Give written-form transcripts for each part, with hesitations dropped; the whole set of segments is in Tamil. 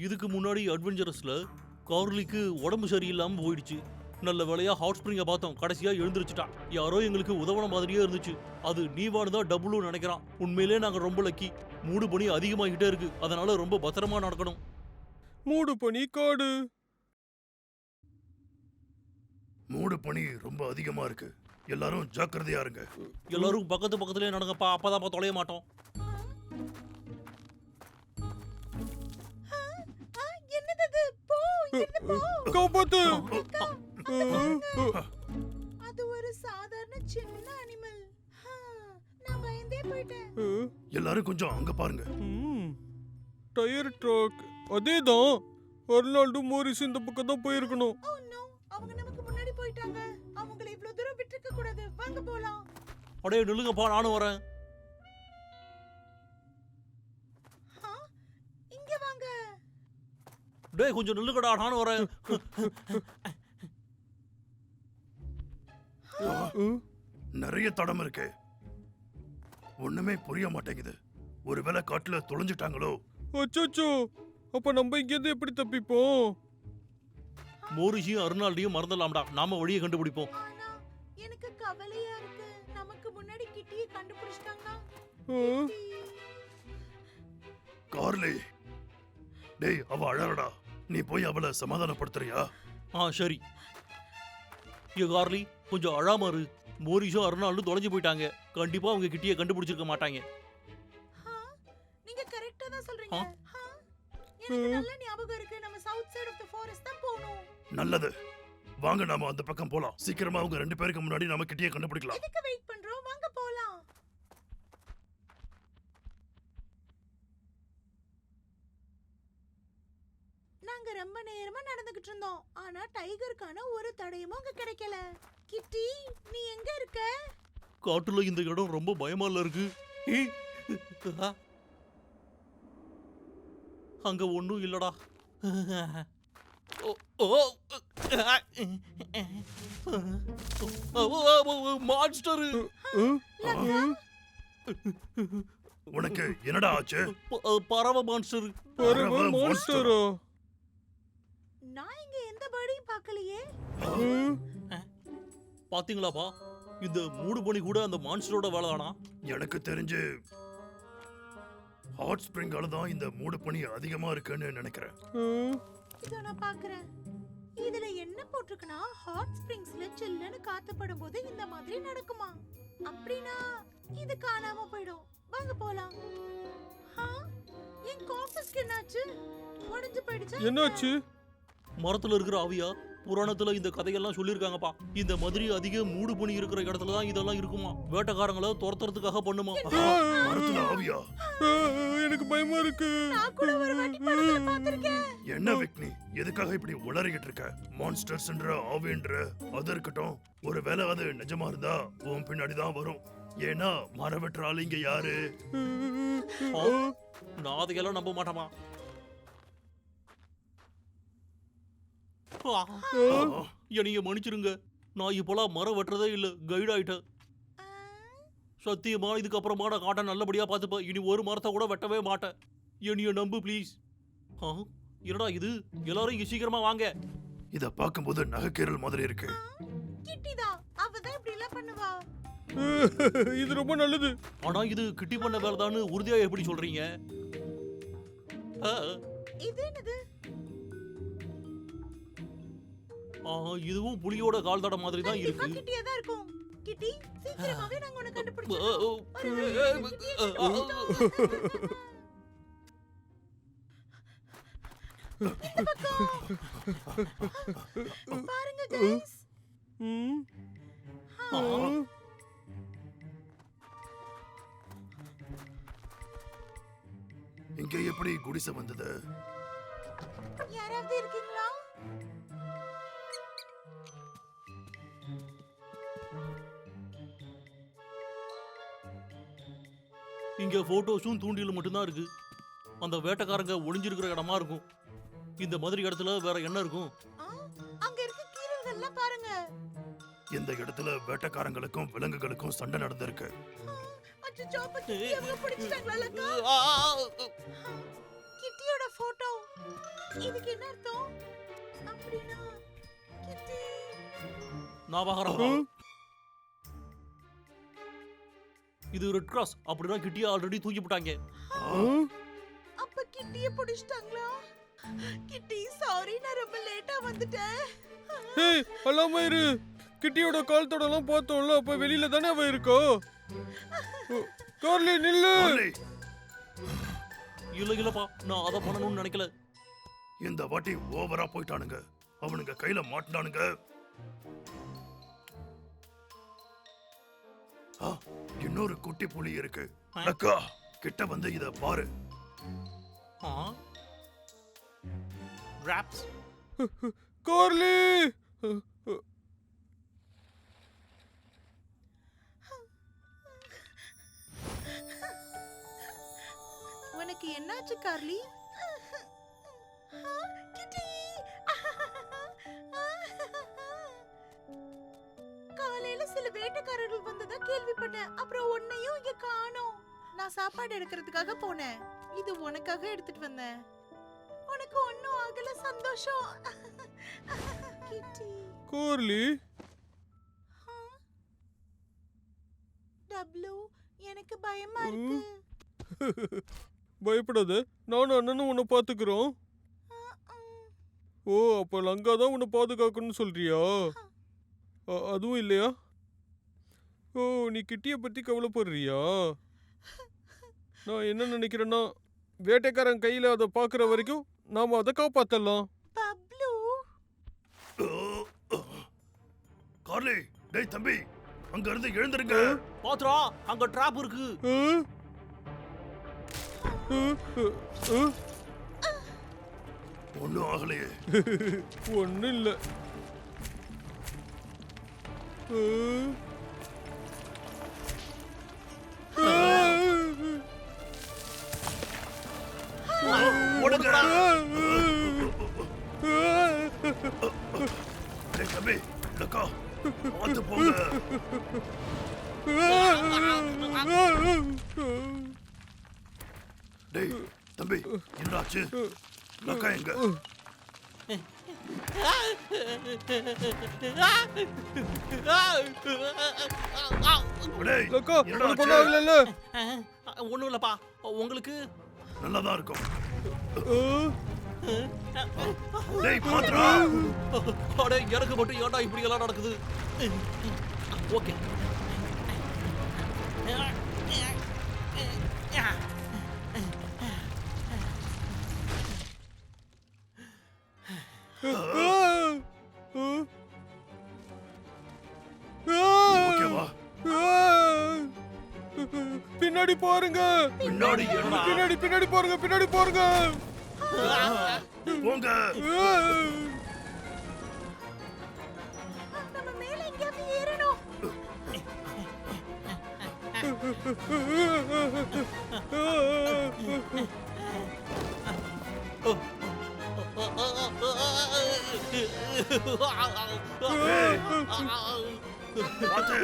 இதுக்கு முன்னாடி அட்வென்ச்சரஸ்ல கார்லிக்கு உடம்பு சரியில்லாம போயிடுச்சு. நல்ல வேலையா ஹாட் ஸ்ப்ரிங்கை பார்த்தோம், கடைசியா எழுந்திருச்சுட்டான். யாரோ எங்களுக்கு உதவன மாதிரியே இருந்துச்சு. அது நீவானு தான் டபுள்னு நினைக்கிறான். உண்மையிலே நாங்க ரொம்ப லக்கி. மூடு பனி அதிகமாகிட்டே இருக்கு, அதனால ரொம்ப பத்திரமா நடக்கணும். மூடு பனி காடு. மூடு பனி ரொம்ப அதிகமா இருக்கு, எல்லாரும் ஜாக்கிரதையா இருங்க. எல்லாரும் பக்கத்து பக்கத்துலயே நடங்கப்பா, அப்பதான் தொலைய மாட்டோம். காப்பாத்து. அது ஒரு சாதாரண சின்ன அனிமல். நான் பயந்தே போயிட்டேன். எல்லாரும் கொஞ்சம் அங்க பாருங்க. டயர் ட்ரக் அதேதான். அர்னால்டு மோரிஸ் இந்த பக்கம் தான் போயிருக்கணும். ஓ நோ, அவங்க நமக்கு முன்னாடி போயிட்டாங்க. அவங்களை இவ்வளவு தூரம் விட்டுருக்க கூடாது. வாங்க போலாம். அடே நில்லுங்கப்பா, நானும் வரேன். இங்க வாங்க. டேய் கொஞ்சம் நில்லுங்கடா, நானும் வரேன். நிறைய தடம் இருக்கு, ஒண்ணுமே புரிய மாட்டேங்குது. ஒருவேளை காட்டுல தொலைஞ்சிட்டாங்களோ? அச்சோ, அப்ப நம்ம இங்க இருந்து எப்படி தப்பிப்போம்? மோரிஸையும் அர்னால்டையும் மறந்துடலாம்டா, நாம வழியை கண்டுபிடிப்போம். ஆனா எனக்கு கவலையா இருக்கு. நமக்கு முன்னாடி கிட்டியை கண்டுபிடிச்சிட்டாங்கன்னா. கார்லி, டேய் அவ அழறடா, நீ போய் அவளை சமாதானப்படுத்துறியா? சரி. கார்லி கொஞ்சம் அழாம இரு. மோரிஸும் அர்னால்டும் தொலைஞ்சு போயிட்டாங்க. கண்டிப்பா அவங்க கிட்டியை கண்டுபிடிச்சிருக்க மாட்டாங்க. நீங்க கரெக்ட்டா தான் சொல்றீங்க. எனக்கு நல்ல ஞாபகம் இருக்கு, நம்ம south side of the forest தான் போணும். நல்லது, வாங்க நாம அந்த பக்கம் போலாம். சீக்கிரமா அவங்க 2 பேருக்கு முன்னாடி நாம கிட்டியை கண்டுபிடிக்கலாம். எதுக்கு வெயிட் பண்றோம்? வாங்க போலாம். நாங்க ரொம்ப நேரமா நடந்துகிட்டு இருந்தோம், ஆனா டைகருக்கான ஒரு தடயமும் அங்க கிடைக்கல. கிட்டி, நீ எங்க இருக்க? காட்டுல இந்த இடம் ரொம்ப பயமால இருக்கு. அங்க ஒண்ணும் இல்லடா. மான்ஸ்டர். உனக்கு என்னடா ஆச்சு? பறவை மான்ஸ்டர். பறவை மான்ஸ்டரா? நான் இங்க எந்த பேர்டையும் பார்க்கலையே. பாத்தீங்களாப்பா, இந்த மூடு பனி கூட அந்த மான்ஸ்டரோட வேலை தானா? எனக்கு தெரிஞ்சு ஹாட் ஸ்ப்ரிங்கால தான் இந்த மூடு பனி அதிகமா இருக்குன்னு நினைக்கிறேன். இதோ நான் பார்க்கறேன். இதுல என்ன போட்டிருக்குன்னா, ஹாட் ஸ்ப்ரிங்ஸ்ல சில்லுன்னு காத்து படும்போது இந்த மாதிரி நடக்குமா. அப்படினா இது காணாம போய்டும். வாங்க போலாம். என் காஃபிஸ்க்கு என்னாச்சு? உடைஞ்சு போயிடுச்சா? என்னாச்சு? மரத்துல இருக்கிற ஆவியா? புராணத்துல இந்த கதையெல்லாம் சொல்லிருக்காங்கப்பா. இந்த மாதிரி அதிக மூடு பனி இருக்கிற இடத்துல தான் இதெல்லாம் இருக்குமா. வேட்டைக்காரங்களை துரத்துறதுக்காக பண்ணுமா. மரத்துல ஆவியா? எனக்கு பயமா இருக்கு. நான் கூட ஒரு வாட்டி படத்துல பார்த்திருக்கேன். என்ன விக்னி, எதுக்காக இப்படி உளறிக்கிட்டு இருக்க? மான்ஸ்டர்ஸ்ன்ற ஆவின்ற அது இருக்கட்டும், ஒருவேளை அது நிஜமா இருந்தா உன் பின்னாடி தான் வரும். ஏன்னா மர வெட்டுற ஆளு இங்க யாரு? நான் அதையெல்லாம் நம்ப மாட்டேமா. என்னைய மன்னிச்சிருங்க, நான் இப்போலாம் மரம் வெட்டுறதே இல்ல, கைட் ஆயிட்டேன். சத்தியமா இதுக்கப்புறமா நான் காட்டை நல்லபடியா பார்த்துப்பேன். இனி ஒரு மரத்தை கூட வெட்டவே மாட்டேன். என்னைய நம்பு ப்ளீஸ். என்னடா இது, எல்லாரும் இங்க சீக்கிரமா வாங்க. இத பாக்கும்போது நகைக்கீரல் மாதிரி இருக்கு. கிட்டிதா, அவதான் இப்படி எல்லாம் பண்ணுவா. இது ரொம்ப நல்லது. ஆனா இது கிட்டி பண்ண வேலைதான்னு உறுதியா எப்படி சொல்றீங்க? இது என்னது? இதுவும் புலியோட கால் தடம் மாதிரி தான் இருக்கு. கிட்டியா தான் இருக்கும். கிட்டி, சீக்கிரமாவே நாங்க உன்னை கண்டுபிடிச்சோம். பாருங்க गाइस. இங்க எப்படி குடிசை வந்தது? யாராவது இருக்கீங்களா? இங்க போட்டோஸும் தூண்டிலும் மட்டும்தான் இருக்கு. அந்த வேட்டைக்காரங்க ஒளிஞ்சிருக்கிற இடமா இருக்கும். இந்த மாதிரி இடத்துல வேற என்ன இருக்கும்? அங்க இருக்க கீரல்கள்லாம் பாருங்க. இந்த இடத்துல வேட்டைக்காரங்களுக்கும் விலங்குகளுக்கும் சண்டை நடந்திருக்கு. அச்சோ, கிட்டியோட போட்டோ. இதுக்கு என்ன அர்த்தம்? அப்படின்னா கிட்டி. நான் பார்க்கறேன். இது ரெட் கிராஸ். அப்படின்னா கிட்டியை ஆல்ரெடி தூக்கி போட்டாங்க. அப்ப கிட்டிய புடிச்சிட்டாங்களா? கிட்டி சாரி, நான் ரொம்ப லேட்டா வந்துட்டேன். ஏய் அல்லாம இரு. கிட்டியோட கால் தடலாம் பார்த்தோம்ல, அப்ப வெளியில தானே அவ இருக்கோ. கார்லி நில்லு. கார்லி, இல்லப்பா, நான் அதை பண்ணணும்னு நினைக்கல. இந்த வாட்டி ஓவரா போயிட்டானுங்க. அவனுங்க கையில மாட்டினானுங்க. இன்னொரு குட்டி புலி இருக்கு. அக்கா கிட்ட வந்து இத பாரு. ராப்ஸ். கார்லி உனக்கு என்னாச்சு கார்லி? கிட்டி. காலையில சில வேட்டைக்காரர்கள் வந்ததா கேள்விப்பட்டேன். அப்புறம் உன்னையும் இங்க காணோம். நான் சாப்பாடு எடுக்கிறதுக்காக போனேன். இது உனக்காக எடுத்துட்டு வந்தேன். உனக்கு ஒண்ணும் ஆகல, சந்தோஷம். கிட்டி. கார்லி டப்ளு, எனக்கு பயமா இருக்கு. பயப்படாத, நானும் அண்ணனும் உன்னை பாத்துக்கிறோம். ஓ, அப்ப லங்கா தான் உன்னை பாதுகாக்கணும்னு சொல்றியா? அதுவும் இல்லையா? ஓ, நீ கிட்டிய பத்தி கவலைப்படுறியா? நான் என்ன நினைக்கிறேன்னா, வேட்டைக்காரன் கையில அதை பாக்குற வரைக்கும் நாம அதை காப்பாத்தலாம். பப்ளு. கார்லி, டேய் தம்பி, அங்க இருந்து எழுந்திருங்க. பாத்ரா, அங்க டிராப் இருக்கு. ஒண்ணும் ஆகலையே. ஒன்னும் இல்ல. ஓடுங்கடா. டேய் தம்பி, லக்கா பாத்து போங்க. டேய் தம்பி, என்னாச்சு? லக்கா எங்க? டேய் லக்கா, என்னடா உனக்கு ஆச்சு? ஒன்றும் ஆகலைல்ல? ஒண்ணும் இல்லப்பா. உங்களுக்கு நல்லாதான் இருக்கும். டேய் பாத்ரா. அடே, எனக்கு மட்டும் ஏன்டா இப்படி எல்லாம் நடக்குது? ஓகே. ஓகேவா? பின்னாடி பாருங்க. பின்னாடி என்னடா? பின்னாடி பின்னாடி பாருங்க, பின்னாடி பாருங்க. போங்க. நம்ம மேல எங்கேயாவது ஏறணும். பாத்து.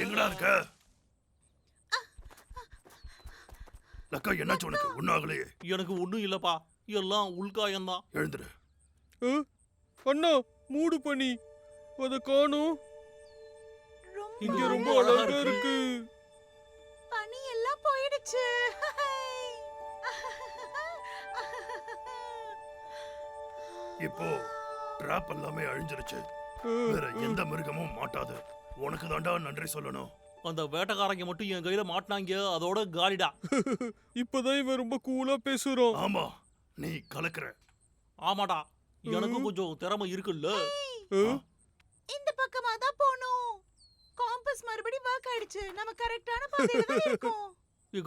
எங்கடா இருக்க? லக்கா, என்னாச்சு உனக்கு? ஒன்னும் ஆகலையே. எனக்கு ஒண்ணும் இல்லப்பா, எல்லாம் உள்காயம்தான். எழுந்துரு. அண்ணா, மூடு பனி, அத காணோம். இங்க ரொம்ப அழகா இருக்கு. பனி எல்லாம் போயிடுச்சு. இப்போ டிராப் எல்லாமே அழிஞ்சிருச்சு. வேற எந்த மிருகமும் மாட்டாது. உனக்கு தாண்டா நன்றி சொல்லணும். அந்த வேட்டைக்காரங்க மட்டும் என் கையில மாட்டினாங்க, அதோட காலிடா. இப்பதான் இவன் ரொம்ப கூலா பேசுறான். ஆமா, நீ கலக்குற. ஆமாடா, எனக்கும் கொஞ்சம் திறமை இருக்குல்ல. இந்த பக்கமா தான் போணும். காம்பஸ் மறுபடியும் வர்க் ஆயிடுச்சு. நம்ம கரெக்டான பாதையில தான் இருக்கோம்.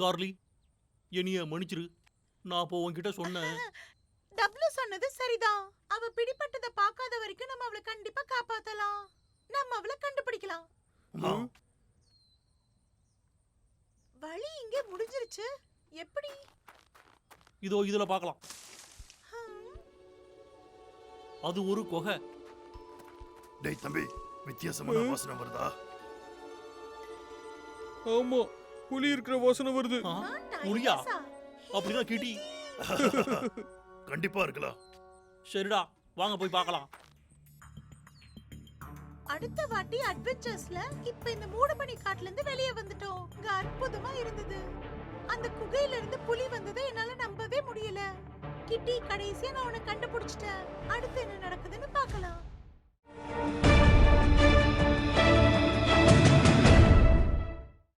கார்லி, என்னைய மன்னிச்சிரு. நான் அப்போ உன்கிட்ட சொன்னேன். டப்ளு சொன்னது சரிதான். அவ பிடிபட்டத பார்க்காத வரைக்கும் நம்ம அவளை கண்டிப்பா காப்பாத்தலாம். நம்ம அவளை கண்டுபிடிக்கலாம். வழி இங்கே முடிஞ்சிருச்சு. எப்படி? இதோ இதுல பார்க்கலாம். அது ஒரு குகை. டேய் தம்பி, வித்தியாசமான வாசனை வருதா? ஆமா, புலி இருக்கிற வாசனை வருது. ஆ, ஆ, புலியா? டைனோசா. அப்படின்னா கிட்டி. கண்டிப்பா இருக்கலாம். சரிடா, வாங்க போய் பார்க்கலாம். அடுத்த வாட்டி அட்வென்ச்சர்ஸ்ல இப்ப இந்த மூடுபனி காட்டுல இருந்து வெளியே வந்துட்டோம். இங்க அற்புதமா இருந்தது. அந்த குகையில இருந்து புலி வந்ததை என்னால நம்பவே முடியல. கிட்டி, கடைசியா நான் உன்னை கண்டுபிடிச்சிட்டேன். அடுத்து என்ன நடக்குதுன்னு பார்க்கலாம்.